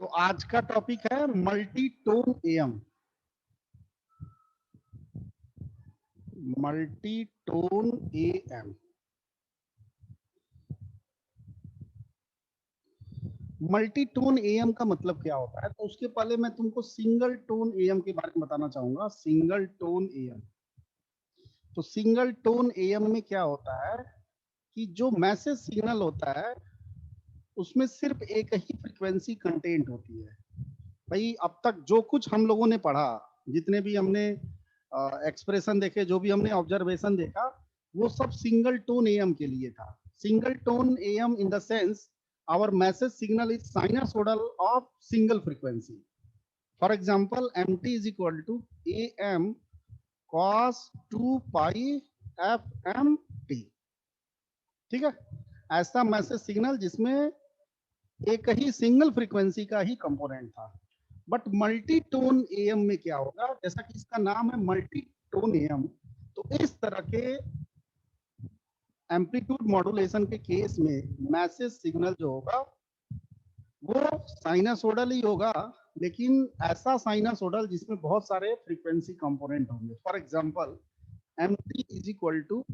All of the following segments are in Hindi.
तो आज का टॉपिक है multi tone am. Multi tone am. Multi tone am का मतलब क्या होता है, तो उसके पहले मैं तुमको सिंगल टोन एएम के बारे में बताना चाहूंगा। सिंगल टोन एएम, तो सिंगल टोन एएम में क्या होता है कि जो मैसेज सिग्नल होता है उसमें सिर्फ एक ही फ्रीक्वेंसी कंटेंट होती है। भाई अब तक जो कुछ हम लोगों ने पढ़ा, जितने भी हमने एक्सप्रेशन देखे, जो भी हमने ऑब्जर्वेशन देखा, वो सब सिंगल टोन एएम के लिए था। Single tone am in the sense our message signal is sinusoidal of single frequency. For example, mt is equal to am cos 2 pi fmt। ठीक है, ऐसा मैसेज सिग्नल जिसमें एक ही सिंगल फ्रीक्वेंसी का ही कंपोनेंट था। बट मल्टी टोन एएम में क्या होगा, जैसा कि इसका नाम है मल्टी टोन एएम, तो इस तरह के एम्पलीट्यूड मॉड्यूलेशन के केस में मैसेज सिग्नल जो होगा वो साइनसोडल ही होगा, लेकिन ऐसा साइनसोडल जिसमें बहुत सारे फ्रीक्वेंसी कंपोनेंट होंगे। For example, mt is equal to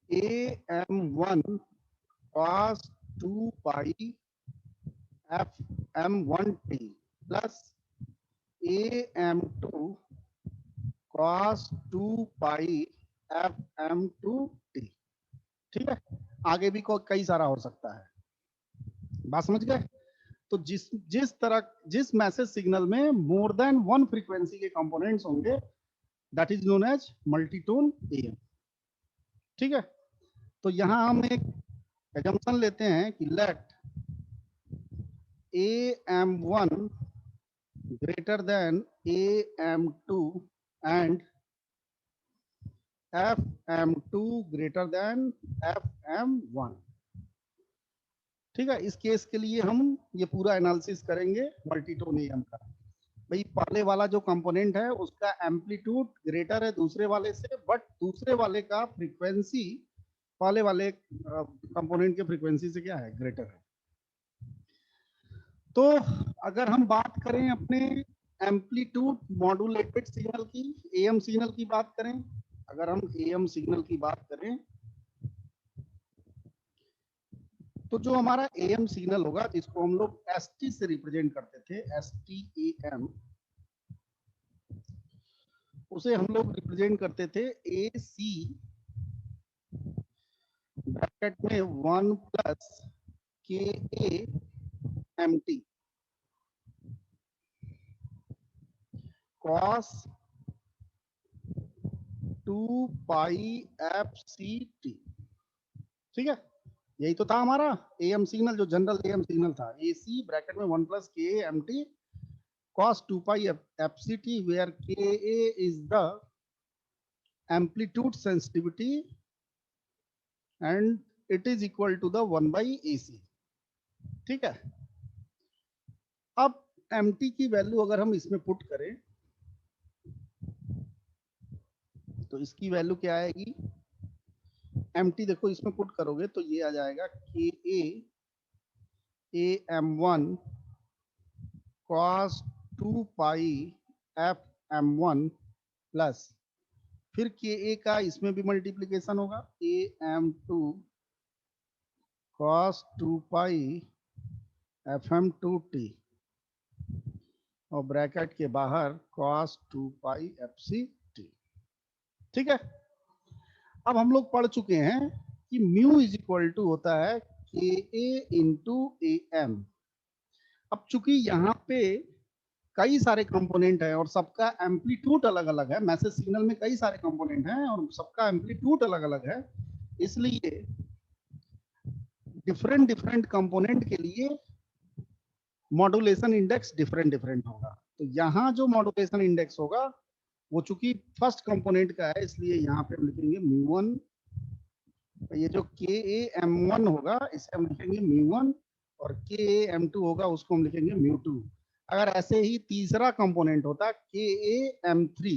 am1 cos 2 pi fm1t plus am2 cos 2 pi fm2t। ठीक है, आगे भी कई सारा हो सकता है। बात समझ गए? तो जिस जिस तरह जिस मैसेज सिग्नल में मोर देन वन फ्रीक्वेंसी के कंपोनेंट्स होंगे, that is known as multitone AM. ठीक है, तो यहां हम एक एजम्पशन लेते हैं कि let am1 greater than am2 and fm2 greater than fm1। ठीक है, इस केस के लिए हम ये पूरा एनालिसिस करेंगे मल्टीटोन एएम का। भाई पहले वाला जो कंपोनेंट है उसका एम्पलीट्यूड ग्रेटर है दूसरे वाले से, बट दूसरे वाले का फ्रीक्वेंसी पहले वाले कंपोनेंट के फ्रीक्वेंसी से क्या है, ग्रेटर है। तो अगर हम बात करें अपने एम्पलीट्यूड मॉड्यूलेटेड सिग्नल की, एएम सिग्नल की बात करें, अगर हम एएम सिग्नल की बात करें, तो जो हमारा एएम सिग्नल होगा जिसको हम लोग एसटी से रिप्रेजेंट करते थे, एसटीएएम, उसे हम लोग रिप्रेजेंट करते थे ए सी ब्रैकेट में 1 plus K A M T cos 2 pi F C T. ठीक है, यही तो था हमारा एएम सिग्नल, जो जनरल एएम सिग्नल था, ए सी ब्रैकेट में 1 plus K A M T cos 2 pi fct, where ka is the amplitude sensitivity and it is equal to the 1 by AC। ठीक है, अब mt की वैल्यू अगर हम इसमें पुट करें तो इसकी वैल्यू क्या आएगी, mt देखो इसमें पुट करोगे तो ये आ जाएगा K A M one cos 2 pi F M one plus फिर के ए का इसमें भी मल्टीप्लीकेशन होगा, A M two cos 2 pi fm2t और ब्रैकेट के बाहर cos 2 pi fct। ठीक है, अब हम लोग पढ़ चुके हैं कि म्यू इज इक्वल टू होता है के ए इंटू ए एम। अब चूंकि यहाँ पे कई सारे कंपोनेंट है और सबका एम्पलीट्यूड अलग अलग है, मैसेज सिग्नल में कई सारे कंपोनेंट हैं और सबका एम्पलीट्यूड अलग अलग है, इसलिए डिफरेंट डिफरेंट कंपोनेंट के लिए मॉड्यूलेशन इंडेक्स डिफरेंट डिफरेंट होगा। तो यहाँ जो मॉड्यूलेशन इंडेक्स होगा वो चूंकि फर्स्ट कंपोनेंट का है, इसलिए यहाँ पे हम लिखेंगे म्यू1। ये जो के ए एम वन होगा इसे हम लिखेंगे म्यू1, और के ए एम टू होगा उसको हम लिखेंगे म्यू2। अगर ऐसे ही तीसरा कंपोनेंट होता के ए एम थ्री,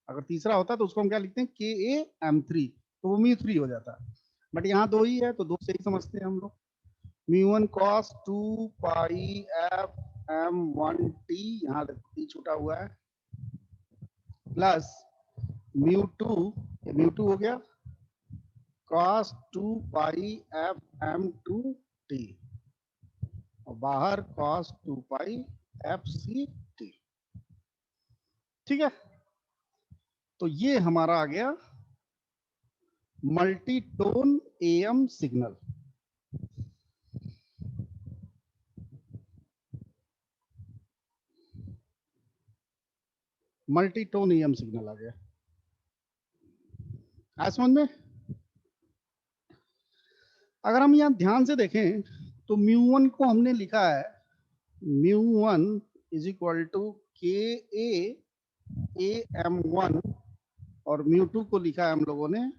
अगर तीसरा होता तो उसको हम क्या लिखते हैं, के ए एम थ्री, तो वो म्यू3 हो जाता। बट यहाँ दो ही है तो दो से ही समझते हैं हम लोग। म्यू1 cos 2 pi f m 1 T, यहाँ टी छूटा हुआ है, प्लस म्यू2, म्यू2 हो गया cos 2 pi f m 2 t, और बाहर cos 2 pi F C T. ठीक है, तो ये हमारा आ गया multitone AM signal. Multitone AM signal आ गया, आज समझ में। अगर हम यहां ध्यान से देखें तो म्यू1 को हमने लिखा है म्यू1 इज इक्वल टू के ए एम 1, और म्यू2 को लिखा है हम लोगों ने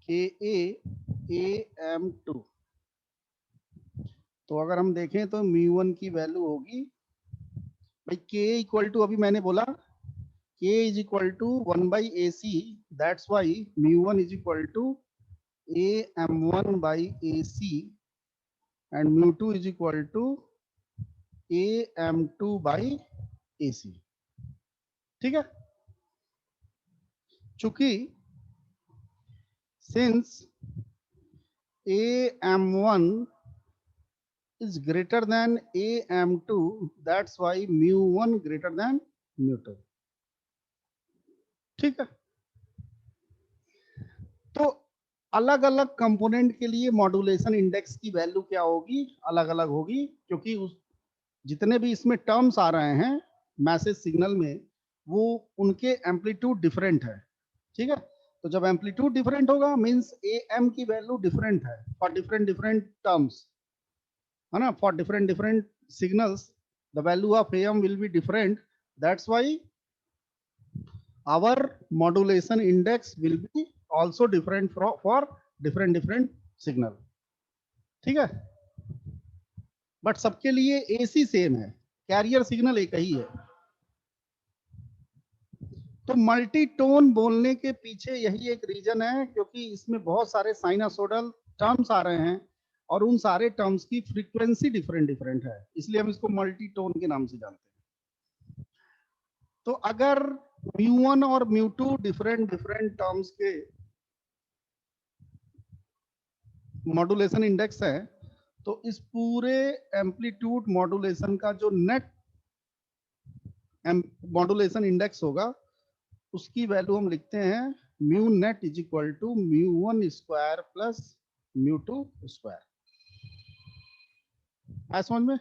के ए एम 2। तो अगर हम देखें तो म्यू1 की वैल्यू होगी भाई के इक्वल टू, अभी मैंने बोला के is equal to 1/AC, that's why mu one is equal to AM1/AC and mu2 is equal to AM2/AC। ठीक है, चूंकि since AM1 is greater than AM2, that's why mu1 greater than mu2। ठीक है, तो अलग अलग कंपोनेंट के लिए मॉड्यूलेशन इंडेक्स की वैल्यू क्या होगी, अलग अलग होगी, क्योंकि उस जितने भी इसमें टर्म्स आ रहे हैं मैसेज सिग्नल में, वो उनके एम्पलीट्यूड डिफरेंट है। ठीक है, तो जब एम्पलीट्यूड डिफरेंट होगा मींस एएम की वैल्यू डिफरेंट है फॉर डिफरेंट डिफरेंट टर्म्स, है ना, for different different signals the value of AM will be different, that's why our modulation index will be also different for different different signal. ठीक है, बट सबके लिए एसी सेम है, कैरियर सिग्नल एक ही है। तो मल्टीटोन बोलने के पीछे यही एक रीजन है, क्योंकि इसमें बहुत सारे साइनसोइडल टर्म्स आ रहे हैं और उन सारे टर्म्स की फ्रीक्वेंसी डिफरेंट डिफरेंट है, इसलिए हम इसको मल्टीटोन के नाम से जानते हैं। तो अगर म्यू1 और म्यू2 डिफरेंट डिफरेंट टर्म्स के मॉड्यूलेशन इंडेक्स है, तो इस पूरे एम्पलीट्यूड मॉड्यूलेशन का जो नेट मॉड्यूलेशन इंडेक्स होगा उसकी वैल्यू हम लिखते हैं mu net is equal to mu one square plus mu two square. है समझ में?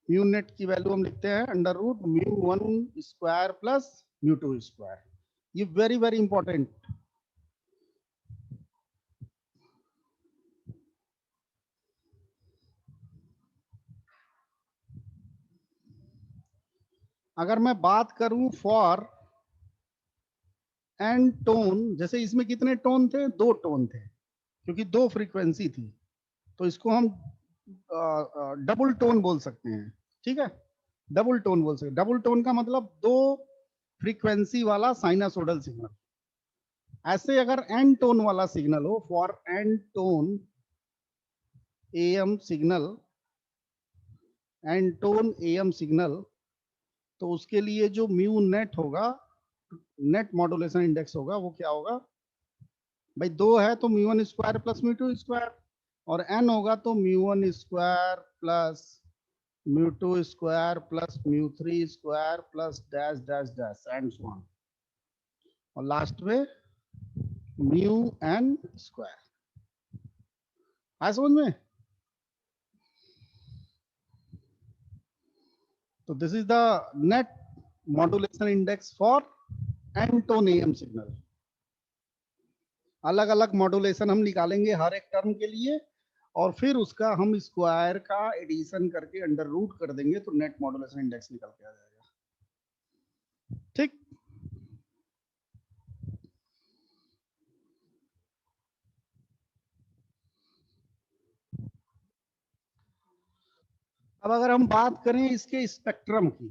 म्यू नेट की वैल्यू हम लिखते हैं under root mu one square plus mu two square. ये वेरी वेरी इंपॉर्टेंट। अगर मैं बात करूं फॉर एन टोन, जैसे इसमें कितने टोन थे, 2 टोन थे, क्योंकि 2 फ्रीक्वेंसी थी, तो इसको हम डबल टोन बोल सकते हैं। ठीक है, डबल टोन बोल सकते हैं। डबल टोन का मतलब 2 फ्रीक्वेंसी वाला साइनसोइडल सिग्नल। ऐसे अगर एन टोन वाला सिग्नल हो, for N tone AM signal, n tone AM signal, तो उसके लिए जो म्यू नेट होगा, नेट मॉड्यूलेशन इंडेक्स होगा, वो क्या होगा भाई, 2 है तो mu one square plus mu two square, और एन होगा तो mu one square plus mu two square plus म्यू3 square plus dash dash dash and so on, और लास्ट में म्यू एन स्क्वायर। है समझ में? तो this is the net modulation index for N tone AM signal. अलग अलग मॉड्यूलेशन हम निकालेंगे हर एक टर्म के लिए, और फिर उसका हम स्क्वायर का एडिशन करके अंडर रूट कर देंगे, तो नेट मॉड्यूलेशन इंडेक्स निकल के आ जाएगा। ठीक, अब अगर हम बात करें इसके स्पेक्ट्रम की,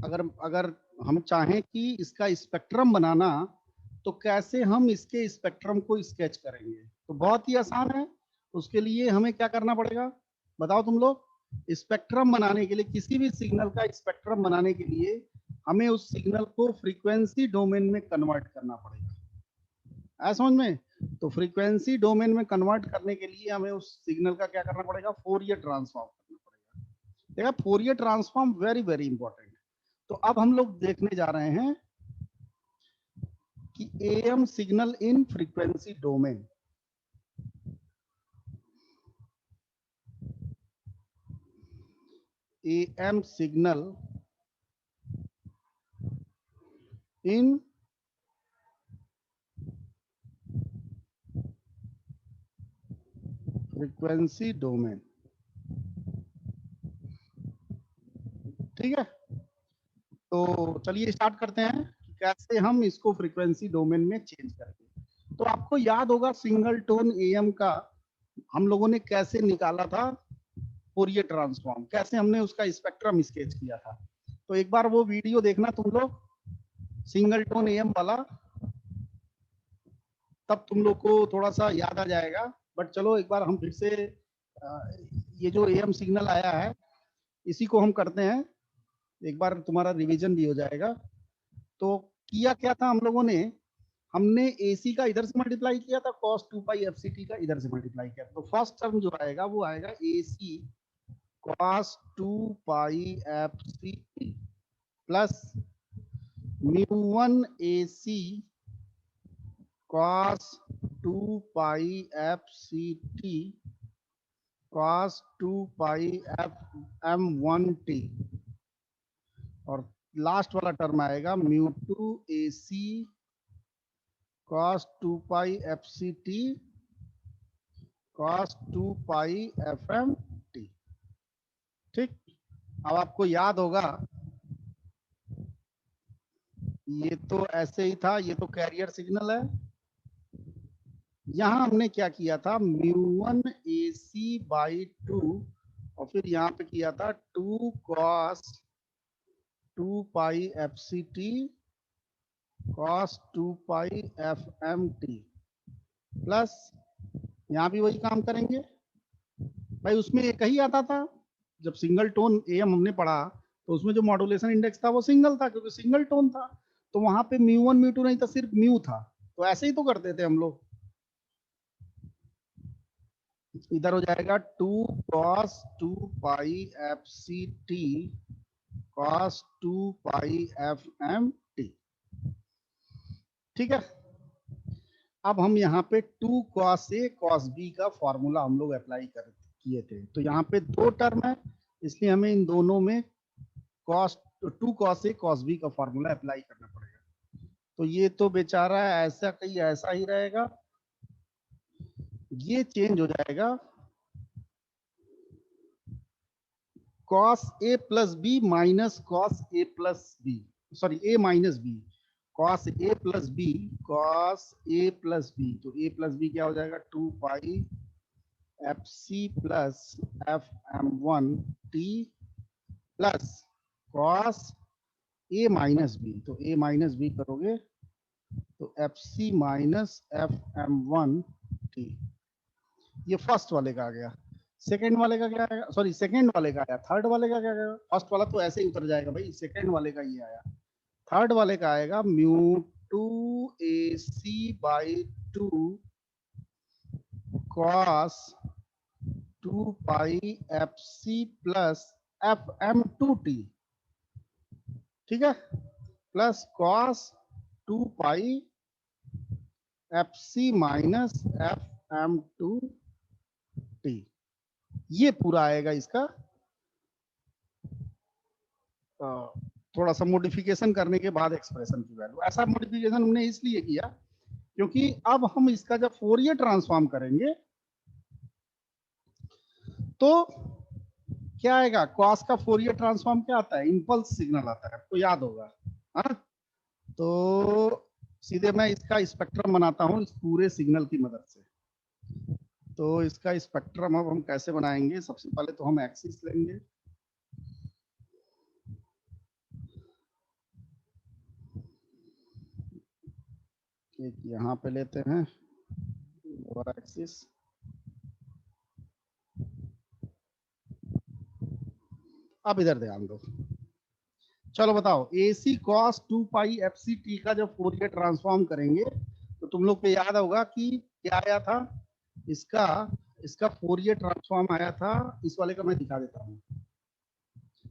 अगर अगर हम चाहें कि इसका स्पेक्ट्रम बनाना, तो कैसे हम इसके स्पेक्ट्रम को स्केच करेंगे? तो बहुत ही आसान है। उसके लिए हमें क्या करना पड़ेगा, बताओ तुम लोग? स्पेक्ट्रम बनाने के लिए, किसी भी सिग्नल का स्पेक्ट्रम बनाने के लिए हमें उस सिग्नल को फ्रीक्वेंसी डोमेन में कन्वर्ट करना पड़ेगा। समझ में? तो फ्रीक्वेंसी डोमेन में कन्वर्ट करने के लिए हमें उस सिग्नल का क्या करना पड़ेगा, फोरियर ट्रांसफॉर्म करना पड़ेगा। देखा, Fourier transform very very important. तो अब हम लोग देखने जा रहे हैं कि am signal in frequency domain. Am signal in frequency domain. ठीक है, तो चलिए स्टार्ट करते हैं कैसे हम इसको फ्रीक्वेंसी डोमेन में चेंज करेंगे। तो आपको याद होगा सिंगल टोन एएम का हम लोगों ने कैसे निकाला था फोरियर ट्रांसफॉर्म, कैसे हमने उसका स्पेक्ट्रम स्केच किया था। तो एक बार वो वीडियो देखना तुम लोग, सिंगल टोन एएम वाला, तब तुम लोग को थोड़ा सा याद आ जाएगा। बट चलो एक बार हम फिर से ये जो एएम सिग्नल आया है इसी को हम करते हैं, एक बार तुम्हारा रिवीजन भी हो जाएगा। तो किया क्या था हम लोगों ने, हमने एसी का इधर से मल्टीप्लाई किया था, cos 2 पाई एफसीटी का इधर से मल्टीप्लाई किया था। तो फर्स्ट टर्म जो आएगा वो आएगा एसी cos 2 पाई FCT plus mu 1 AC cos 2 पाई FCT cos 2 pi f m 1 T, और लास्ट वाला टर्म आएगा म्यू 2 एसी cos 2 पाई FCT cos 2 pi f M T. ठीक, अब आपको याद होगा ये तो ऐसे ही था, ये तो कैरियर सिग्नल है। यहां हमने क्या किया था, म्यू 1 एसी बाई 2, और फिर यहाँ पे किया था 2 cos 2 pi F C T cos 2 pi f M T plus, यहाँ भी वही काम करेंगे भाई। उसमें एक ही आता था, जब सिंगल टोन एएम हमने पढ़ा तो उसमें जो मॉड्यूलेशन इंडेक्स था वो सिंगल था, क्योंकि सिंगल टोन था। तो वहां पे म्यू 1 म्यू 2 नहीं था, सिर्फ म्यू था। तो ऐसे ही तो करते थे हम लोग। इधर हो जाएगा 2 cos 2 pi F C T cos 2 pi f M T. ठीक है, अब हम यहाँ पे 2 cos a cos b का फॉर्मूला हम लोग अप्लाई कर किए थे। तो यहाँ पे दो टर्म है, इसलिए हमें इन दोनों में cos 2 cos a cos b का फॉर्मूला अप्लाई करना पड़ेगा। तो ये तो बेचारा ऐसा कहीं ऐसा ही रहेगा, ये चेंज हो जाएगा cos a plus b minus cos a plus b, sorry a minus b, cos a plus b cos a plus b. तो a प्लस बी क्या हो जाएगा, 2 pi F C plus F m 1 t plus cos a minus b. तो a माइनस बी करोगे तो F C minus F m 1 t. ये फर्स्ट वाले का आ गया। सेकंड वाले का क्या आएगा, सॉरी सेकंड वाले का आया, थर्ड वाले का क्या आएगा? फर्स्ट वाला तो ऐसे ही उतर जाएगा भाई, सेकंड वाले का ये आया। थर्ड वाले का आएगा mu 2 a C by 2 cos 2 pi F C plus F m 2 t. ठीक है, plus cos 2 pi F C minus F m 2 t. ये पूरा आएगा इसका। थोड़ा सा मॉडिफिकेशन करने के बाद एक्सप्रेशन की वैल्यू। ऐसा मॉडिफिकेशन हमने इसलिए किया क्योंकि अब हम इसका जब फोरियर ट्रांसफॉर्म करेंगे तो क्या आएगा, कॉस का फोरियर ट्रांसफॉर्म क्या आता है, इंपल्स सिग्नल आता है, आपको याद होगा। हाँ, तो सीधे मैं इसका स्पेक्ट्रम बनाता हूँ इस पूरे सिग्नल की मदद से। तो इसका स्पेक्ट्रम अब हम कैसे बनाएंगे, सबसे पहले तो हम एक्सिस लेंगे। एक यहाँ पे लेते हैं लोअर एक्सिस, अब इधर ध्यान दो। चलो बताओ, ए c cos 2 pi F C T का जब फोरियर ट्रांसफॉर्म करेंगे तो तुम लोग को याद होगा कि क्या आया था, इसका इसका फोरियर ट्रांसफॉर्म आया था, इस वाले का मैं दिखा देता हूँ,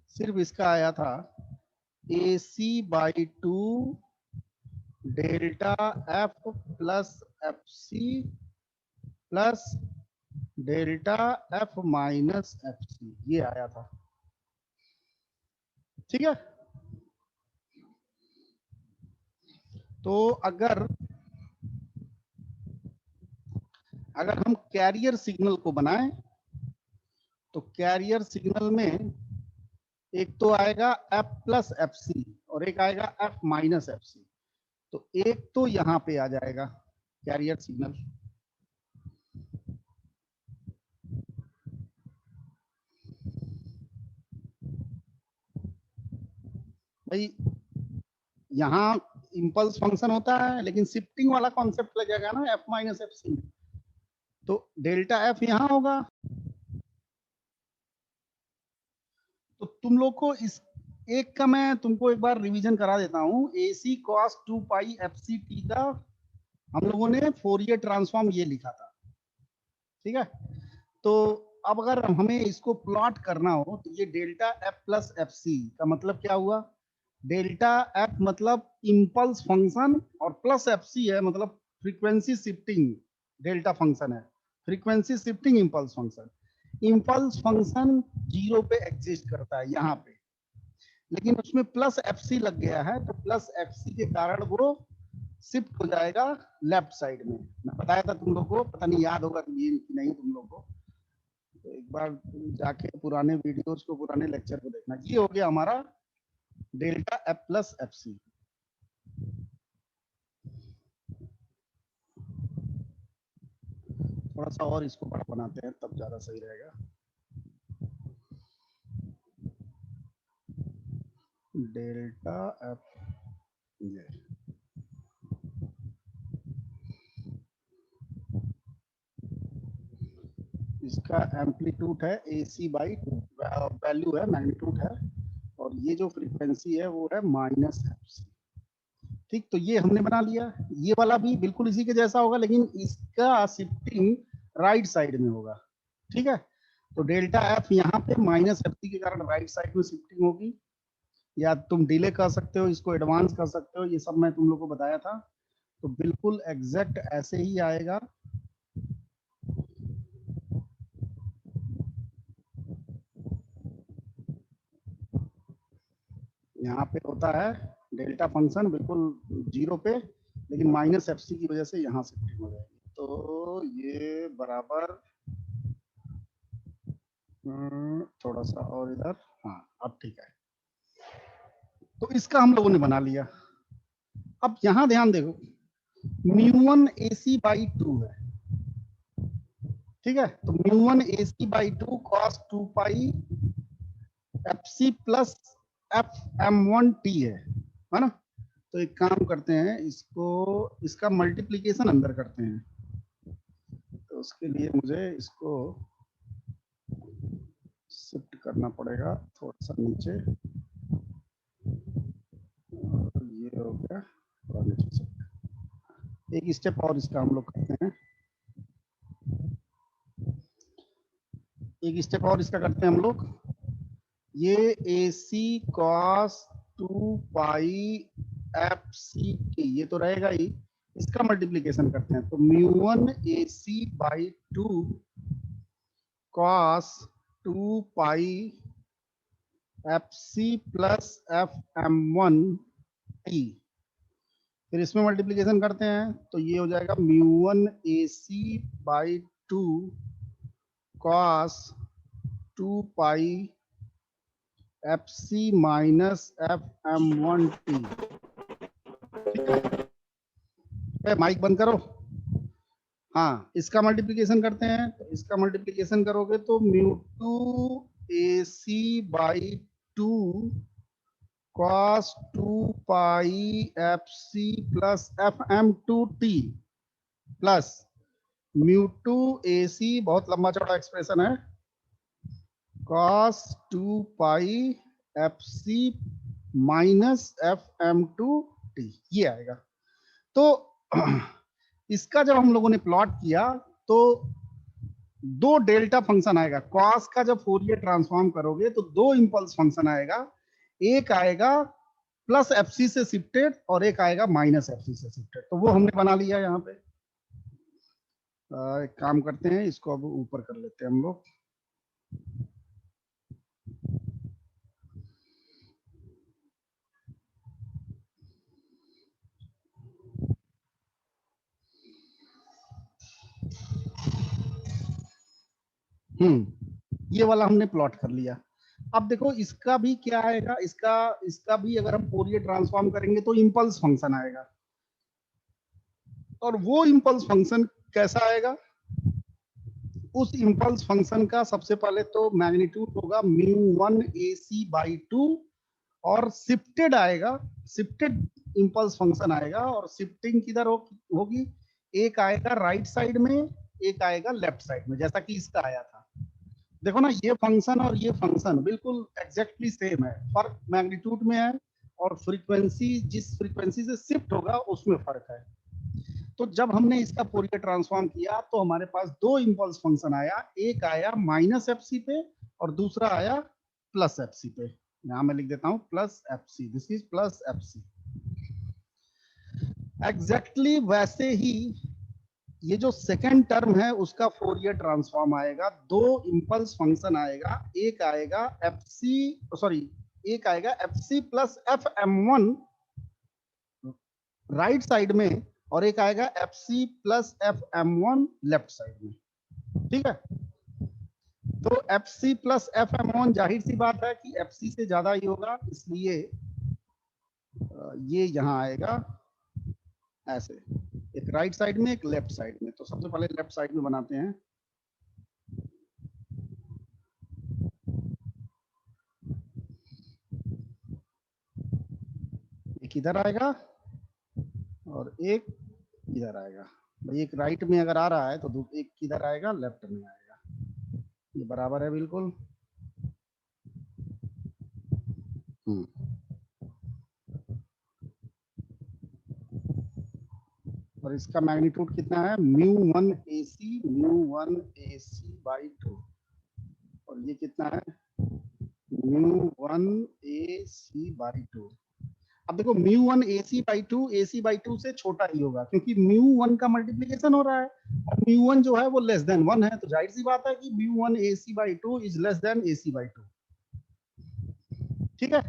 सिर्फ इसका आया था ए सी by 2 delta F plus F C plus delta f minus F c, ये आया था। ठीक है, तो अगर हम कैरियर सिग्नल को बनाएं तो कैरियर सिग्नल में एक तो आएगा एफ प्लस एफ सी और एक आएगा एफ माइनस एफ सी, तो एक तो यहां पे आ जाएगा कैरियर सिग्नल। भाई यहाँ इंपल्स फंक्शन होता है लेकिन शिफ्टिंग वाला कॉन्सेप्ट लगेगा ना एफ माइनस एफ सी, तो डेल्टा एफ यहाँ होगा। तो तुम लोग को इस एक का मैं तुमको एक बार रिवीजन करा देता हूँ, ए c cos 2 pi F C T का हम लोगों ने फोरियर ट्रांसफॉर्म ये लिखा था। ठीक है, तो अब अगर हमें इसको प्लॉट करना हो तो ये delta F plus F C का मतलब क्या हुआ, डेल्टा एफ मतलब इम्पल्स फंक्शन और प्लस एफ सी है मतलब फ्रीक्वेंसी शिफ्टिंग डेल्टा फंक्शन है, frequency shifting impulse function. Impulse function 0 पे एग्जिस्ट करता है यहाँ पे, लेकिन उसमें प्लस एफ सी लग गया है, तो प्लस एफ सी के कारण वो शिफ्ट हो जाएगा लेफ्ट साइड में। मैं बताया था तुम लोग को, पता नहीं याद होगा कि नहीं तुम लोग को, तो एक बार जाके पुराने वीडियोस को, पुराने लेक्चर को देखना। ये हो गया हमारा delta F plus F C. थोड़ा सा और इसको बड़ा बनाते हैं तब ज्यादा सही रहेगा। डेल्टा एफ, ये इसका एम्पलीट्यूड है ए सी बाई, वैल्यू है, मैग्नीट्यूड है, और ये जो फ्रीक्वेंसी है वो है माइनस एफ सी। ठीक, तो ये हमने बना लिया। ये वाला भी बिल्कुल इसी के जैसा होगा लेकिन इसका शिफ्टिंग राइट साइड में होगा। ठीक है, तो डेल्टा एफ यहाँ पे माइनस एफ सी के कारण राइट साइड में शिफ्टिंग होगी, या तुम डिले कर सकते हो, इसको एडवांस कर सकते हो, ये सब मैं तुम लोग को बताया था। तो बिल्कुल एग्जैक्ट ऐसे ही आएगा। यहाँ पे होता है डेल्टा फंक्शन बिल्कुल 0 पे, लेकिन माइनस एफ सी की वजह से यहाँ शिफ्टिंग हो जाएगी। तो ये बराबर थोड़ा सा और इधर, हाँ अब ठीक है। तो इसका हम लोगों ने बना लिया। अब यहाँ ध्यान देखो, म्यू1 ए सी बाई 2 है। ठीक है, तो mu one a C by 2 cos 2 pi F C plus F M one t है ना। तो एक काम करते हैं, इसको इसका मल्टीप्लीकेशन अंदर करते हैं, तो उसके लिए मुझे इसको शिफ्ट करना पड़ेगा थोड़ा सा नीचे, और ये हो गया थोड़ा नीचे शिफ्ट। एक स्टेप और इसका हम लोग करते हैं, एक स्टेप और इसका करते हैं हम लोग। ये a c cos 2 pi F C t ये तो रहेगा ही, इसका मल्टीप्लीकेशन करते हैं, तो mu one a C by 2 cos 2 pi F C plus F M one t, फिर इसमें मल्टीप्लीकेशन करते हैं तो ये हो जाएगा mu one a C by 2 cos 2 pi F C minus F M one t. ठीक है, माइक बंद करो। हाँ, इसका मल्टीप्लीकेशन करते हैं, तो इसका मल्टीप्लीकेशन करोगे तो mu two A C by 2 cos 2 pi F C plus F M two T plus mu two A C, बहुत लंबा चौड़ा एक्सप्रेशन है, cos 2 pi F C minus F M two T, ये आएगा। तो इसका जब हम लोगों ने प्लॉट किया तो दो डेल्टा फंक्शन आएगा। कॉस का जब फोरियर ट्रांसफॉर्म करोगे तो दो इंपल्स फंक्शन आएगा, एक आएगा प्लस एफसी से शिफ्टेड और एक आएगा माइनस एफसी से शिफ्टेड। तो वो हमने बना लिया यहाँ पे। एक काम करते हैं, इसको अब ऊपर कर लेते हैं हम लोग। ये वाला हमने प्लॉट कर लिया। अब देखो इसका भी क्या आएगा, इसका भी अगर हम फोरियर ट्रांसफॉर्म करेंगे तो इंपल्स फंक्शन आएगा। और वो इंपल्स फंक्शन कैसा आएगा, उस इंपल्स फंक्शन का सबसे पहले तो मैग्नीट्यूड होगा μ1 AC/2 और शिफ्टेड आएगा, शिफ्टेड इंपल्स फंक्शन आएगा। और शिफ्टिंग किधर होगी, एक आएगा राइट साइड में, एक आएगा लेफ्ट साइड में, जैसा कि इसका आया था। देखो ना, ये फंक्शन और ये फंक्शन बिल्कुल एग्जैक्टली सेम है, फर्क मैग्नीट्यूड में है और फ्रीक्वेंसी, जिस फ्रीक्वेंसी से शिफ्ट होगा उसमें फर्क है। तो जब हमने इसका फोरियर ट्रांसफॉर्म किया तो हमारे पास दो इंपल्स फंक्शन आया, एक आया माइनस एफ सी पे और दूसरा आया प्लस एफ सी पे। यहां मैं लिख देता हूं plus F C, this is plus F C. Exactly वैसे ही ये जो सेकेंड टर्म है उसका फोरियर ट्रांसफॉर्म आएगा, दो इंपल्स फंक्शन आएगा, एक आएगा एफ सी, सॉरी एक आएगा एफ सी plus F M one right side में और एक आएगा एफ सी plus F M one left side में। ठीक है, तो F C plus F M one जाहिर सी बात है कि एफ सी से ज्यादा ही होगा, इसलिए ये यहां आएगा ऐसे, एक राइट साइड में एक लेफ्ट साइड में। तो सबसे पहले लेफ्ट साइड में बनाते हैं। एक इधर आएगा और एक इधर आएगा। भाई एक राइट में अगर आ रहा है तो एक किधर आएगा, लेफ्ट में आएगा। ये बराबर है बिल्कुल। और इसका मैग्नीट्यूड कितना है, μ1 AC μ1 AC/2 और ये कितना है μ1 AC/2। अब देखो μ1 AC/2 AC/2 से छोटा ही होगा क्योंकि μ1 का मल्टीप्लीकेशन हो रहा है और μ1 जो है वो लेस देन 1 है, तो जाहिर सी बात है कि μ1 AC/2 is less than AC/2। ठीक है,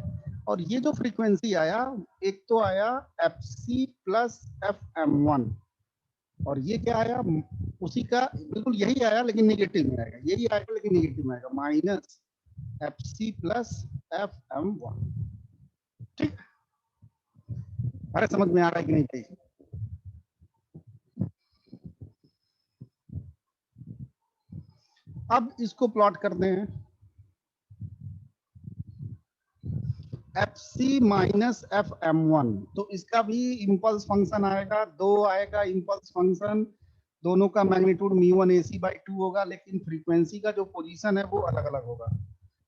और ये जो फ्रीक्वेंसी आया, एक तो आया FC प्लस FM1 और ये क्या आया, उसी का बिल्कुल यही आया लेकिन नेगेटिव में आएगा, यही आएगा लेकिन नेगेटिव में आएगा, माइनस FC प्लस FM1। ठीक, अरे समझ में आ रहा है कि नहीं भाई? अब इसको प्लॉट करते हैं, एफ सी माइनस एफ एम वन। तो इसका भी इंपल्स फंक्शन आएगा, दो आएगा इंपल्स फंक्शन, दोनों का मैग्नीट्यूड μ1 AC/2 होगा, लेकिन फ्रीक्वेंसी का जो पोजीशन है वो अलग अलग होगा।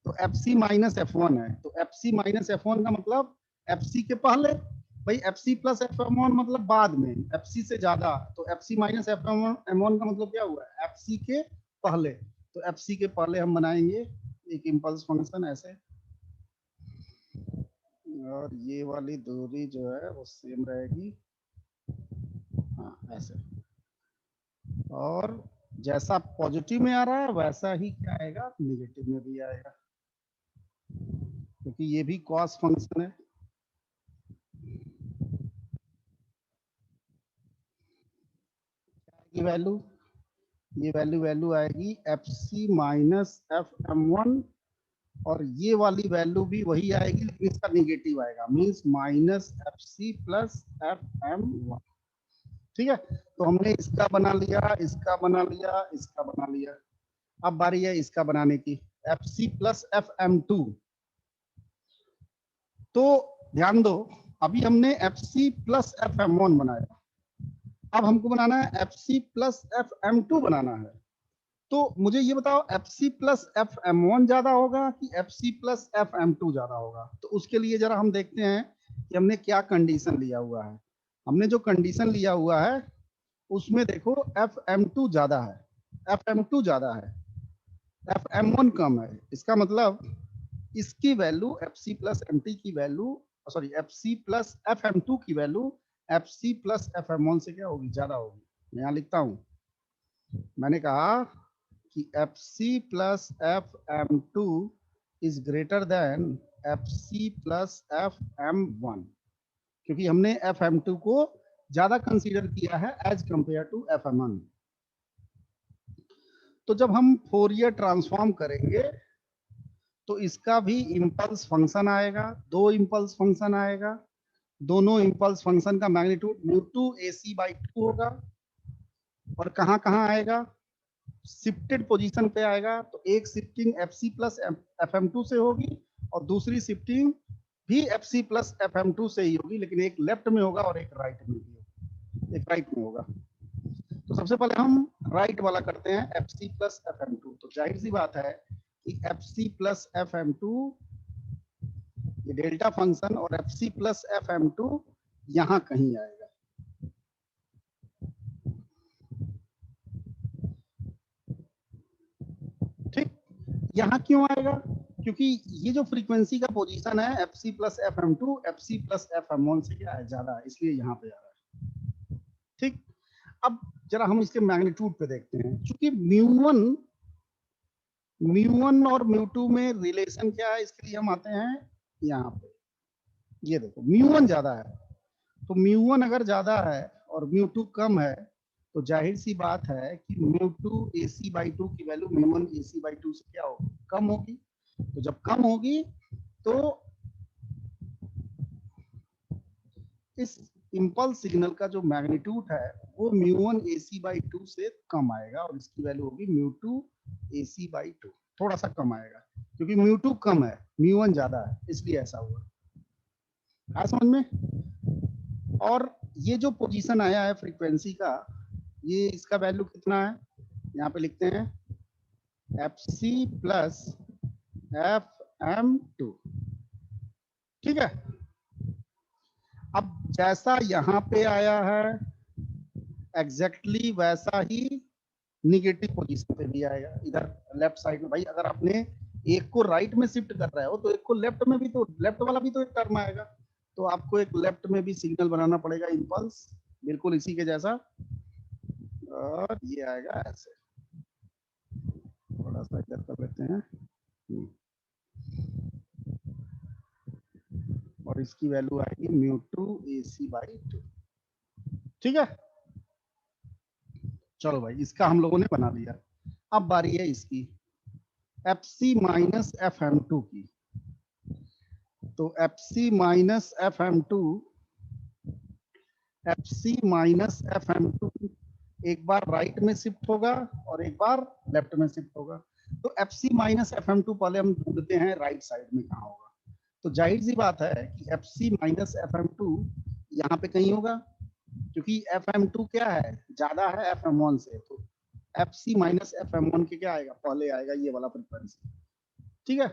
तो F C minus F one है, तो F C minus F one का मतलब एफ सी के पहले, भाई एफ सी प्लस एफ एम वन मतलब बाद में, एफ सी से ज्यादा, तो F C minus F M one का मतलब क्या हुआ, एफ सी के पहले। तो एफ सी के पहले हम बनाएंगे एक इंपल्स फंक्शन ऐसे, और ये वाली दूरी जो है वो सेम रहेगी, हाँ ऐसे। और जैसा पॉजिटिव में आ रहा है वैसा ही क्या आएगा, निगेटिव में भी आएगा, क्योंकि ये भी कॉस फंक्शन है। की वैल्यू, ये वैल्यू आएगी एफ सी माइनस एफ एम वन, और ये वाली वैल्यू भी वही आएगी लेकिन इसका निगेटिव आएगा, means minus F C plus F M one. ठीक है, तो हमने इसका बना लिया, इसका बना लिया, इसका बना लिया। अब बारी है इसका बनाने की, एफ सी प्लस एफ एम टू। तो ध्यान दो, अभी हमने एफ सी प्लस एफ एम वन बनाया, अब हमको बनाना है F C plus F M two बनाना है। तो मुझे ये बताओ, एफ सी प्लस एफ एम वन ज्यादा होगा कि F C plus F M two ज्यादा होगा? तो उसके लिए जरा हम देखते हैं कि हमने क्या कंडीशन लिया हुआ है। हमने जो कंडीशन लिया हुआ है उसमें देखो एफ एम टू ज्यादा है, एफ एम टू ज्यादा है, एफ एम वन कम है। इसका मतलब इसकी वैल्यू एफ सी प्लस एम टी की वैल्यू, सॉरी एफ सी प्लस एफ एम टू की वैल्यू एफ सी प्लस एफ एम वन से क्या होगी, ज्यादा होगी। मैं यहाँ लिखता हूँ, मैंने कहा कि F C plus F M two is greater than F C plus F M one, क्योंकि हमने एफ एम टू को ज्यादा कंसीडर किया है as compared to F M one. तो जब हम फोरियर ट्रांसफॉर्म करेंगे तो इसका भी इम्पल्स फंक्शन आएगा, दो इम्पल्स फंक्शन आएगा, दोनों इम्पल्स फंक्शन का magnitude mu two A C by two होगा। और कहाँ कहाँ आएगा, शिफ्टेड पोजीशन पे आएगा। तो एक शिफ्टिंग एफ सी प्लस एफ एम टू से होगी और दूसरी शिफ्टिंग भी एफ सी प्लस एफ एम टू से ही होगी, लेकिन एक लेफ्ट में होगा और एक राइट में भी होगा, एक राइट में होगा। तो सबसे पहले हम राइट वाला करते हैं, एफ सी प्लस एफ एम टू। तो जाहिर सी बात है कि F C plus F M two ये डेल्टा फंक्शन और एफ सी प्लस एफ एम टू यहाँ कहीं आएगा। ठीक, यहाँ क्यों आएगा, क्योंकि ये जो फ्रीक्वेंसी का पोजीशन है F C plus F M two F सी प्लस एफ एम वन से क्या है, ज्यादा है, इसलिए यहाँ पे आ रहा है। ठीक, अब जरा हम इसके मैग्नीट्यूड पे देखते हैं। चूंकि म्यू वन और म्यू टू में रिलेशन क्या है, इसके लिए हम आते हैं यहाँ पे। ये देखो म्यू वन ज्यादा है, तो म्यू वन अगर ज्यादा है और म्यू टू कम है तो जाहिर सी बात है कि mu two A C by two की value mu one A C by two से क्या होगी, कम होगी। तो जब कम होगी तो इस इम्पल्स सिग्नल का जो मैग्नीट्यूड है वो mu one A C by two से कम आएगा और इसकी वैल्यू होगी mu two A C by two, थोड़ा सा कम आएगा, क्योंकि म्यू टू कम है म्यू वन ज्यादा है, इसलिए ऐसा हुआ। आ समझ में? और ये जो पोजीशन आया है फ्रीक्वेंसी का, ये इसका वैल्यू कितना है, यहाँ पे लिखते हैं एफ सी प्लस एफ एम टू। ठीक है, अब जैसा यहाँ पे आया है एग्जैक्टली वैसा ही निगेटिव पोजीशन पे भी आएगा इधर लेफ्ट साइड में। भाई अगर आपने एक को राइट में शिफ्ट कर रहे हो तो एक को लेफ्ट में भी, तो लेफ्ट वाला भी तो एक टर्म आएगा, तो आपको एक लेफ्ट में भी सिग्नल बनाना पड़ेगा इम्पल्स, बिल्कुल इसी के जैसा। और ये आएगा ऐसे, थोड़ा सा इधर कर लेते हैं, और इसकी वैल्यू आएगी mu two A C by two. ठीक है, चलो भाई इसका हम लोगों ने बना लिया। अब बारी है इसकी एफ सी माइनस एफ एम टू की। तो F C minus F M two, F सी माइनस एफ एम टू एक बार राइट में शिफ्ट होगा और एक बार लेफ्ट में शिफ्ट होगा। तो F C minus F M two पहले हम ढूंढते हैं राइट साइड में कहाँ होगा। तो जाहिर सी बात है कि F C minus F M two यहाँ पे कहीं होगा, क्योंकि एफ एम टू क्या है, ज्यादा है एफ एम वन से। तो F C minus F M one के क्या आएगा, पहले आएगा ये वाला फ्रीक्वेंसी। ठीक है,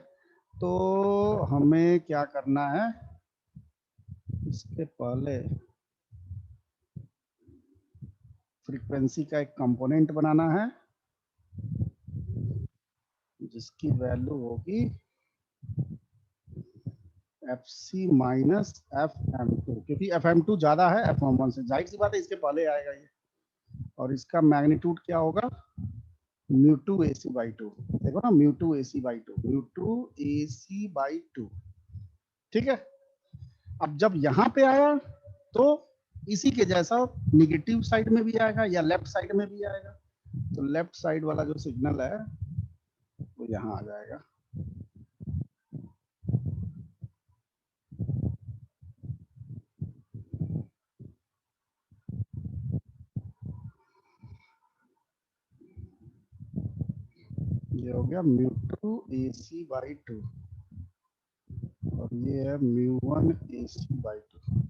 तो हमें क्या करना है, इसके पहले फ्रीक्वेंसी का एक कंपोनेंट बनाना है जिसकी वैल्यू होगी एफ सी माइनस एफ एम टू, क्योंकि एफ एम टू ज्यादा है एफ एम वन से, जाहिर सी बात है इसके पहले आएगा ये। और इसका मैग्नीट्यूड क्या होगा, mu two A C by two. देखो ना, mu two A C by two, mu two A C by two. ठीक है, अब जब यहाँ पे आया तो इसी के जैसा निगेटिव साइड में भी आएगा या लेफ्ट साइड में भी आएगा। तो लेफ्ट साइड वाला जो सिग्नल है वो यहाँ आ जाएगा। ये हो गया mu two A C by two. और ये है म्यू1 AC/2।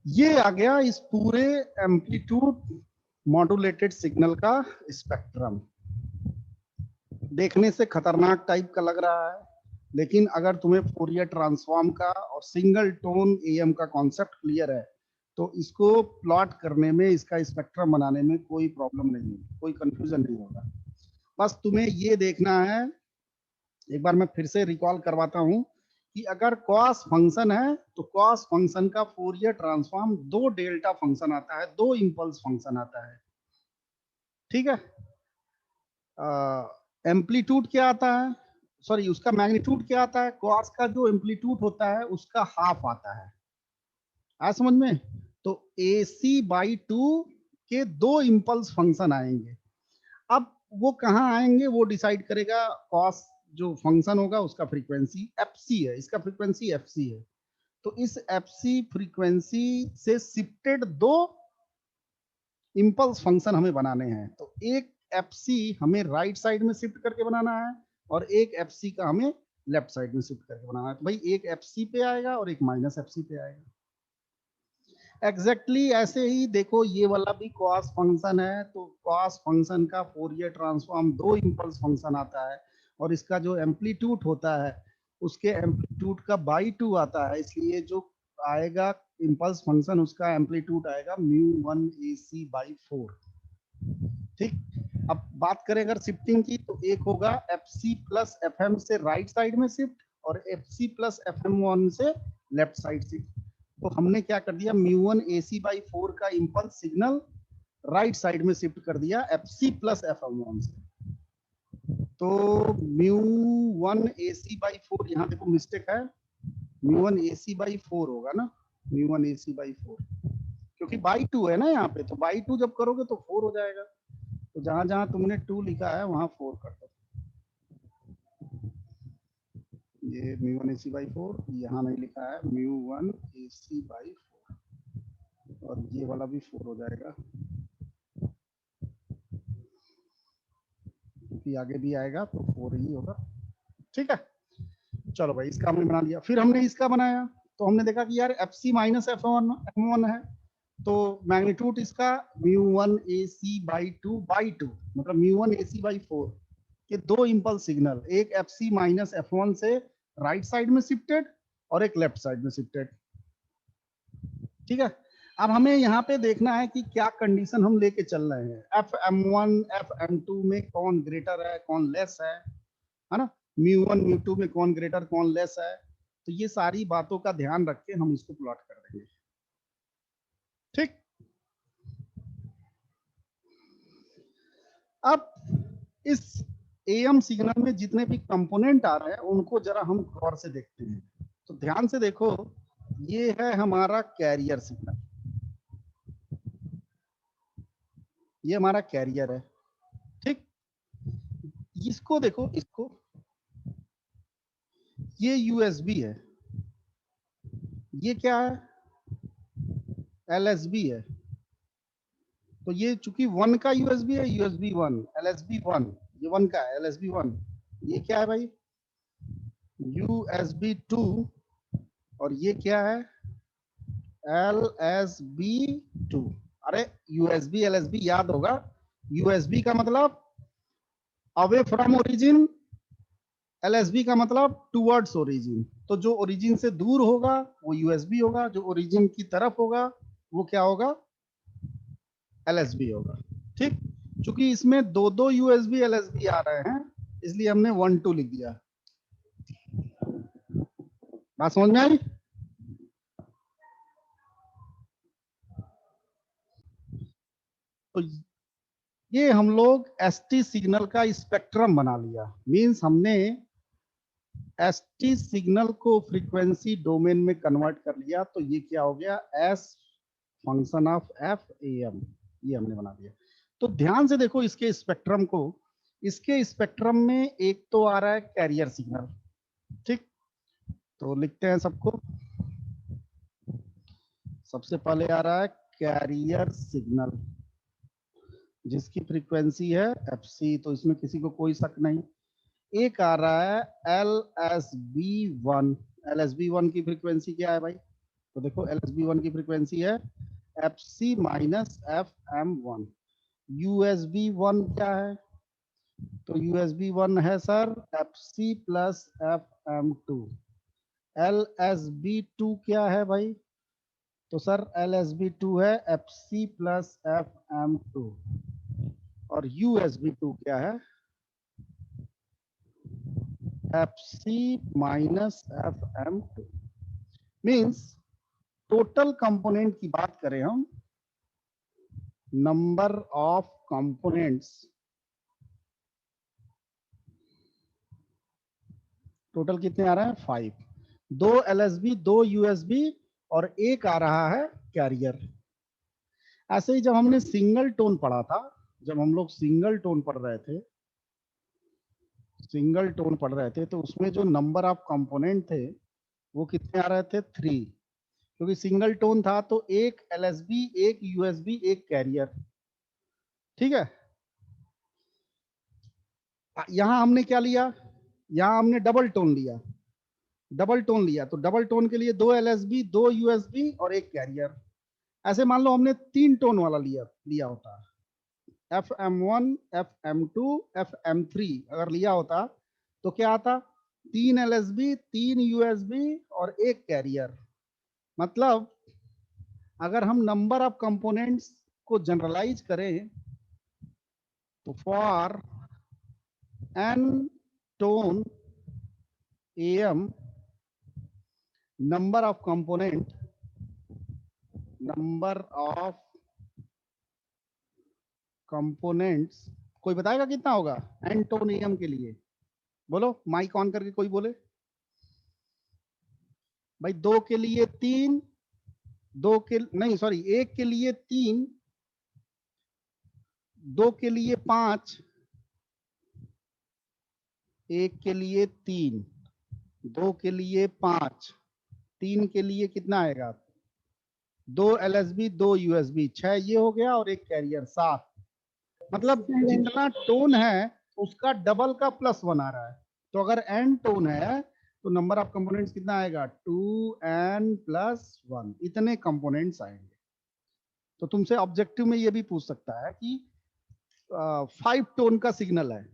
ये आ गया इस पूरे एम्पलीट्यूड मॉड्यूलेटेड सिग्नल का स्पेक्ट्रम। देखने से खतरनाक टाइप का लग रहा है, लेकिन अगर तुम्हें फोरियर ट्रांसफॉर्म का और सिंगल टोन एएम का कॉन्सेप्ट क्लियर है तो इसको प्लॉट करने में, इसका स्पेक्ट्रम बनाने में कोई प्रॉब्लम नहीं होगी, कोई कंफ्यूजन नहीं होगा। बस तुम्हें ये देखना है, एक बार मैं फिर से रिकॉल करवाता हूं कि अगर कॉस फंक्शन है तो कॉस फंक्शन का फोरियर ट्रांसफॉर्म दो डेल्टा फंक्शन आता है, दो इंपल्स फंक्शन आता है। ठीक है, एम्पलीट्यूड क्या आता है, सॉरी उसका मैग्नीट्यूड क्या आता है, कॉस का जो एम्पलीट्यूड होता है उसका हाफ आता है। आ समझ में? तो AC/2 के दो इंपल्स फंक्शन आएंगे। अब वो कहाँ आएंगे वो डिसाइड करेगा कॉस जो फंक्शन होगा उसका फ्रीक्वेंसी FC है, इसका फ्रीक्वेंसी FC है। तो इस FC फ्रीक्वेंसी से शिफ्टेड दो इंपल्स फंक्शन हमें बनाने हैं। तो एक FC हमें राइट साइड में शिफ्ट करके बनाना है और एक FC का हमें लेफ्ट साइड में शिफ्ट करके बनाना है। तो भाई एक FC पे आएगा और एक -FC पे आएगा। एग्जैक्टली ऐसे ही देखो, ये वाला भी कॉस फंक्शन है, तो कॉस फंक्शन का फोरियर ट्रांसफॉर्म दो इंपल्स फंक्शन आता है और इसका जो एम्पलीट्यूड होता है उसके एम्पलीट्यूड का बाई 2 आता है, इसलिए जो आएगा इंपल्स फंक्शन उसका एम्पलीट्यूड आएगा म्यू1 AC/4। ठीक, अब बात करें अगर शिफ्टिंग की तो एक होगा FC प्लस FM से राइट साइड में शिफ्ट और FC प्लस FM1 से लेफ्ट साइड शिफ्ट। तो हमने क्या कर दिया, म्यू1 AC/4 का इंपल्स सिग्नल राइट साइड में शिफ्ट कर दिया FC प्लस FM1 से। तो म्यू1 AC/4, यहाँ देखो मिस्टेक है, म्यू1 AC/4 होगा ना, म्यू1 AC/4, क्योंकि बाई 2 है ना यहाँ पे, तो बाई 2 जब करोगे तो 4 हो जाएगा। तो जहां जहां तुमने 2 लिखा है वहां 4 कर दो। ये म्यू1 AC/4, यहाँ नहीं लिखा है म्यू1 AC/4, और ये वाला भी 4 हो जाएगा क्योंकि आगे भी आएगा तो 4 ही होगा। ठीक है, चलो भाई इसका हमने बना लिया। फिर हमने इसका बनाया तो हमने देखा कि यार FC माइनस FM1 है, तो मैग्नीट्यूड इसका म्यू1 AC/2 मतलब म्यू1 AC/4 के दो इंपल्स सिग्नल, एक FC माइनस F1 से राइट साइड में शिफ्टेड और एक लेफ्ट साइड में शिफ्टेड। ठीक है, अब हमें यहाँ पे देखना है कि क्या कंडीशन हम लेके चल रहे हैं, FM1 FM2 में कौन ग्रेटर है कौन लेस है ना, म्यू1 म्यू2 में कौन ग्रेटर कौन लेस है। तो ये सारी बातों का ध्यान रख के हम इसको प्लॉट कर देंगे। ठीक, अब इस एएम सिग्नल में जितने भी कंपोनेंट आ रहे हैं उनको जरा हम गौर से देखते हैं। तो ध्यान से देखो, ये है हमारा कैरियर सिग्नल, ये हमारा कैरियर है। ठीक, इसको देखो, इसको, ये यूएसबी है, ये क्या है, एलएसबी है। तो ये चूंकि 1 का यूएसबी है, यूएसबी 1, एलएसबी 1, ये 1 का है, एलएसबी 1। ये क्या है भाई, यूएसबी 2, और ये क्या है, एलएसबी 2। अरे यूएसबी एलएसबी याद होगा, यूएसबी का मतलब अवे फ्रॉम ओरिजिन, एलएसबी का मतलब टुवर्ड्स ओरिजिन। तो जो ओरिजिन से दूर होगा वो यूएसबी होगा, जो ओरिजिन की तरफ होगा वो क्या होगा, एलएसबी होगा। ठीक, चूंकि इसमें दो दो यूएसबी एलएसबी आ रहे हैं इसलिए हमने 1 2 लिख दिया। बात समझ में आई? तो ये हम लोग एसटी सिग्नल का स्पेक्ट्रम बना लिया, मींस हमने एसटी सिग्नल को फ्रीक्वेंसी डोमेन में कन्वर्ट कर लिया। तो ये क्या हो गया, S function of F A M, ये हमने बना दिया। तो ध्यान से देखो इसके स्पेक्ट्रम को, इसके स्पेक्ट्रम में एक तो आ रहा है कैरियर सिग्नल। ठीक, तो लिखते हैं सबको, सबसे पहले आ रहा है कैरियर सिग्नल जिसकी फ्रीक्वेंसी है एफसी, तो इसमें किसी को कोई शक नहीं। एक आ रहा है LSB1। LSB1 की फ्रीक्वेंसी क्या है भाई? तो देखो LSB1 की फ्रीक्वेंसी है FC माइनस FM1। USB1 क्या है? तो USB1 है sir FC plus FM2। LSB2 क्या है भाई? तो सर LSB2 है FC प्लस FM2। और USB2 क्या है? FC minus FM2। Means total component की बात करें हम, नंबर ऑफ कंपोनेंट्स, टोटल कितने आ रहे हैं? 5। 2 LSB, 2 USB और एक आ रहा है कैरियर। ऐसे ही जब हमने सिंगल टोन पढ़ा था, जब हम लोग सिंगल टोन पढ़ रहे थे, तो उसमें जो नंबर ऑफ कंपोनेंट थे वो कितने आ रहे थे? 3। क्योंकि सिंगल टोन था तो एक LSB, एक USB, एक कैरियर। ठीक है। यहां हमने क्या लिया? यहां हमने डबल टोन लिया। तो डबल टोन के लिए 2 LSB, 2 USB और एक कैरियर। ऐसे मान लो हमने 3 टोन वाला लिया होता, FM1, FM2, FM3 अगर लिया होता तो क्या आता? 3 LSB, 3 USB और एक कैरियर। मतलब अगर हम नंबर ऑफ कंपोनेंट्स को जनरलाइज करें तो for n tone AM, number of components कोई बताएगा कितना होगा n टोन AM के लिए? बोलो, माइक ऑन करके कोई बोले भाई। 2 के लिए 3, 2 के नहीं सॉरी 1 के लिए 3, 2 के लिए 5, 1 के लिए 3, 2 के लिए 5, 3 के लिए कितना आएगा? 2 LSB, 2 USB, 6 ये हो गया और एक कैरियर 7। मतलब जितना टोन है उसका डबल का +1 आ रहा है। तो अगर n टोन है तो नंबर ऑफ कंपोनेंट्स कितना आएगा? 2n+1। इतने कंपोनेंट्स आएंगे। तो तुमसे ऑब्जेक्टिव में ये भी पूछ सकता है कि 5 टोन का सिग्नल है,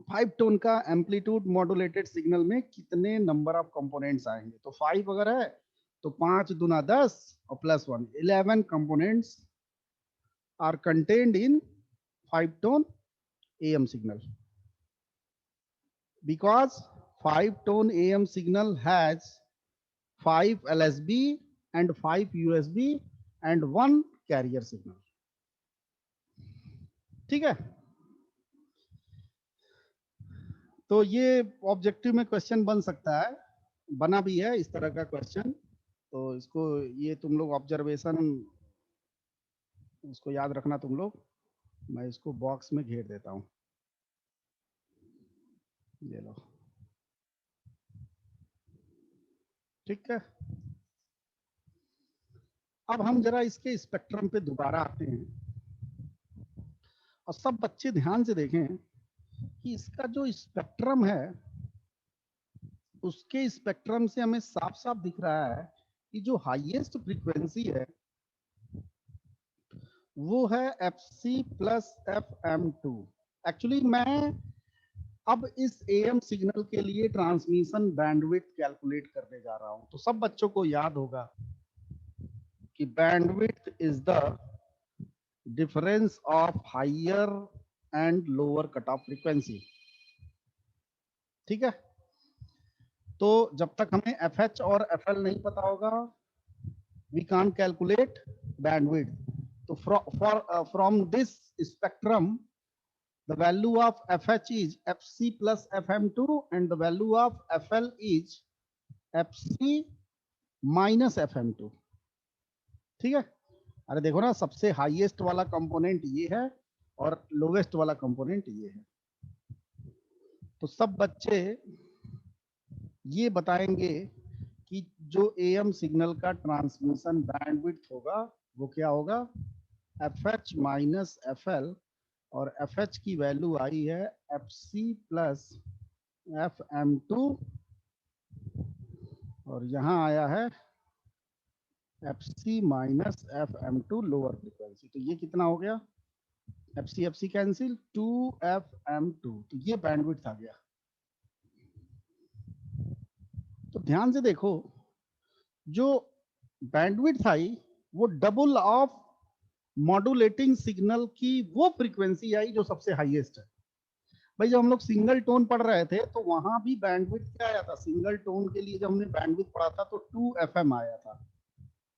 5 टोन का एम्पलीट्यूड मॉड्यूलेटेड सिग्नल में कितने नंबर ऑफ कंपोनेंट्स आएंगे? तो 5 अगर है तो 5 दूना 10 और +1, 11 components are contained in 5 tone AM signal. Because 5 tone AM signal has 5 LSB and 5 USB and 1 carrier signal. ठीक है। तो ये ऑब्जेक्टिव में क्वेश्चन बन सकता है, बना भी है इस तरह का क्वेश्चन। तो इसको ये तुम लोग ऑब्जर्वेशन, इसको याद रखना तुम लोग। मैं इसको बॉक्स में घेर देता हूं, ये लो। ठीक है। अब हम जरा इसके स्पेक्ट्रम पे दोबारा आते हैं और सब बच्चे ध्यान से देखें कि इसका जो स्पेक्ट्रम है उसके स्पेक्ट्रम से हमें साफ साफ दिख रहा है कि जो हाईएस्ट फ्रीक्वेंसी है वो है FC प्लस FM2। एक्चुअली मैं अब इस AM सिग्नल के लिए ट्रांसमिशन बैंडविड्थ कैलकुलेट करने जा रहा हूं। तो सब बच्चों को याद होगा कि bandwidth is the difference of higher and lower cut off frequency. ठीक है। तो जब तक हमें FH और FL नहीं पता होगा we can't calculate bandwidth. So from this spectrum the value of FH is FC plus FM2 and the value of FL is FC minus FM2। ठीक है। अरे देखो ना, सबसे हाईएस्ट वाला कंपोनेंट ये है और लोवेस्ट वाला कंपोनेंट ये है। तो सब बच्चे ये बताएंगे कि जो AM सिग्नल का ट्रांसमिशन बैंडविड्थ होगा वो क्या होगा? FH माइनस FL और FH की वैल्यू आई है FC प्लस FM2 और यहाँ आया है FC minus FM2 lower frequency. तो ये कितना हो गया, FC कैंसिल, 2FM2, तो ये बैंडविड्थ आ गया। तो ध्यान से देखो, जो बैंडविड्थ आई वो डबल ऑफ मॉड्यूलेटिंग सिग्नल की वो फ्रीक्वेंसी आई जो सबसे हाईएस्ट है। भाई जब हम लोग सिंगल टोन पढ़ रहे थे तो वहां भी बैंडविड्थ क्या आया था, सिंगल टोन के लिए जब हमने बैंडविड्थ पढ़ा था तो 2FM आया था।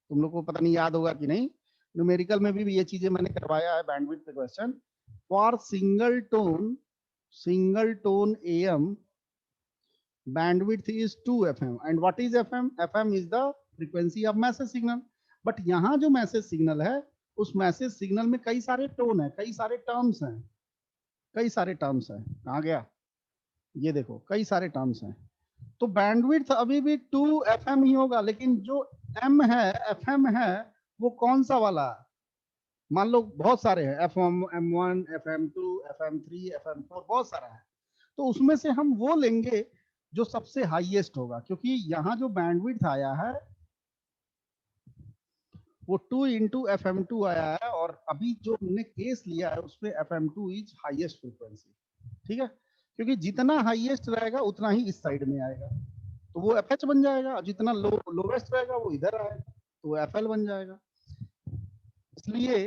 तुम लोग को पता नहीं याद होगा कि नहीं, न्यूमेरिकल में भी ये चीजें मैंने करवाया है, बैंडविड्थ पे question. For single tone AM bandwidth is 2FM and what is FM? FM is the frequency of message signal। But यहाँ जो मैसेज सिग्नल है उस मैसेज सिग्नल में कई सारे टोन है, कई सारे टर्म्स हैं, कई सारे टर्म्स हैं। कहाँ गया, ये देखो कई सारे टर्म्स हैं। तो बैंडविड्थ अभी भी 2FM ही होगा, लेकिन जो M है, FM है, वो कौन सा वाला, मान लो बहुत सारे हैं, FM1, FM2, FM3, FM4, बहुत सारा है। तो उसमें से हम वो लेंगे जो सबसे हाईएस्ट होगा, क्योंकि यहाँ जो बैंडविड्थ आया है वो 2 इंटू FM2 आया है, और अभी जो हमने केस लिया है उसमें FM2 इज हाईएस्ट फ्रीक्वेंसी। ठीक है, क्योंकि जितना हाईएस्ट रहेगा उतना ही इस साइड में आएगा, तो वो FH बन जाएगा, जितना लोवेस्ट रहेगा वो इधर आएगा, तो वो FL बन जाएगा। इसलिए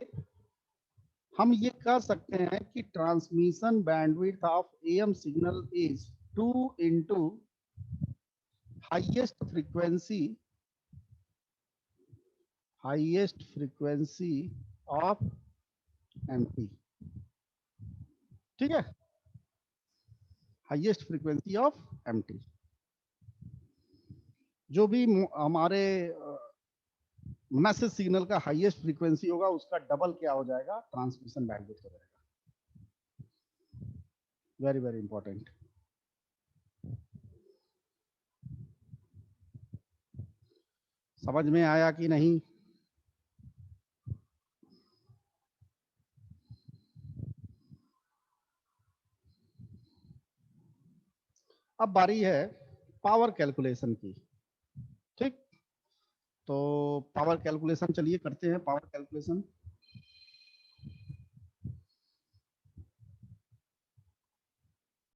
हम ये कह सकते हैं कि transmission bandwidth of AM signal is 2 into highest frequency of MP। ठीक है, हाईएस्ट फ्रीक्वेंसी ऑफ MT। जो भी हमारे मैसेज सिग्नल का हाईएस्ट फ्रीक्वेंसी होगा उसका डबल क्या हो जाएगा, ट्रांसमिशन बैंडविड्थ हो जाएगा। Very very important. समझ में आया कि नहीं? अब बारी है पावर कैलकुलेशन की। ठीक, तो पावर कैलकुलेशन चलिए करते हैं, पावर कैलकुलेशन।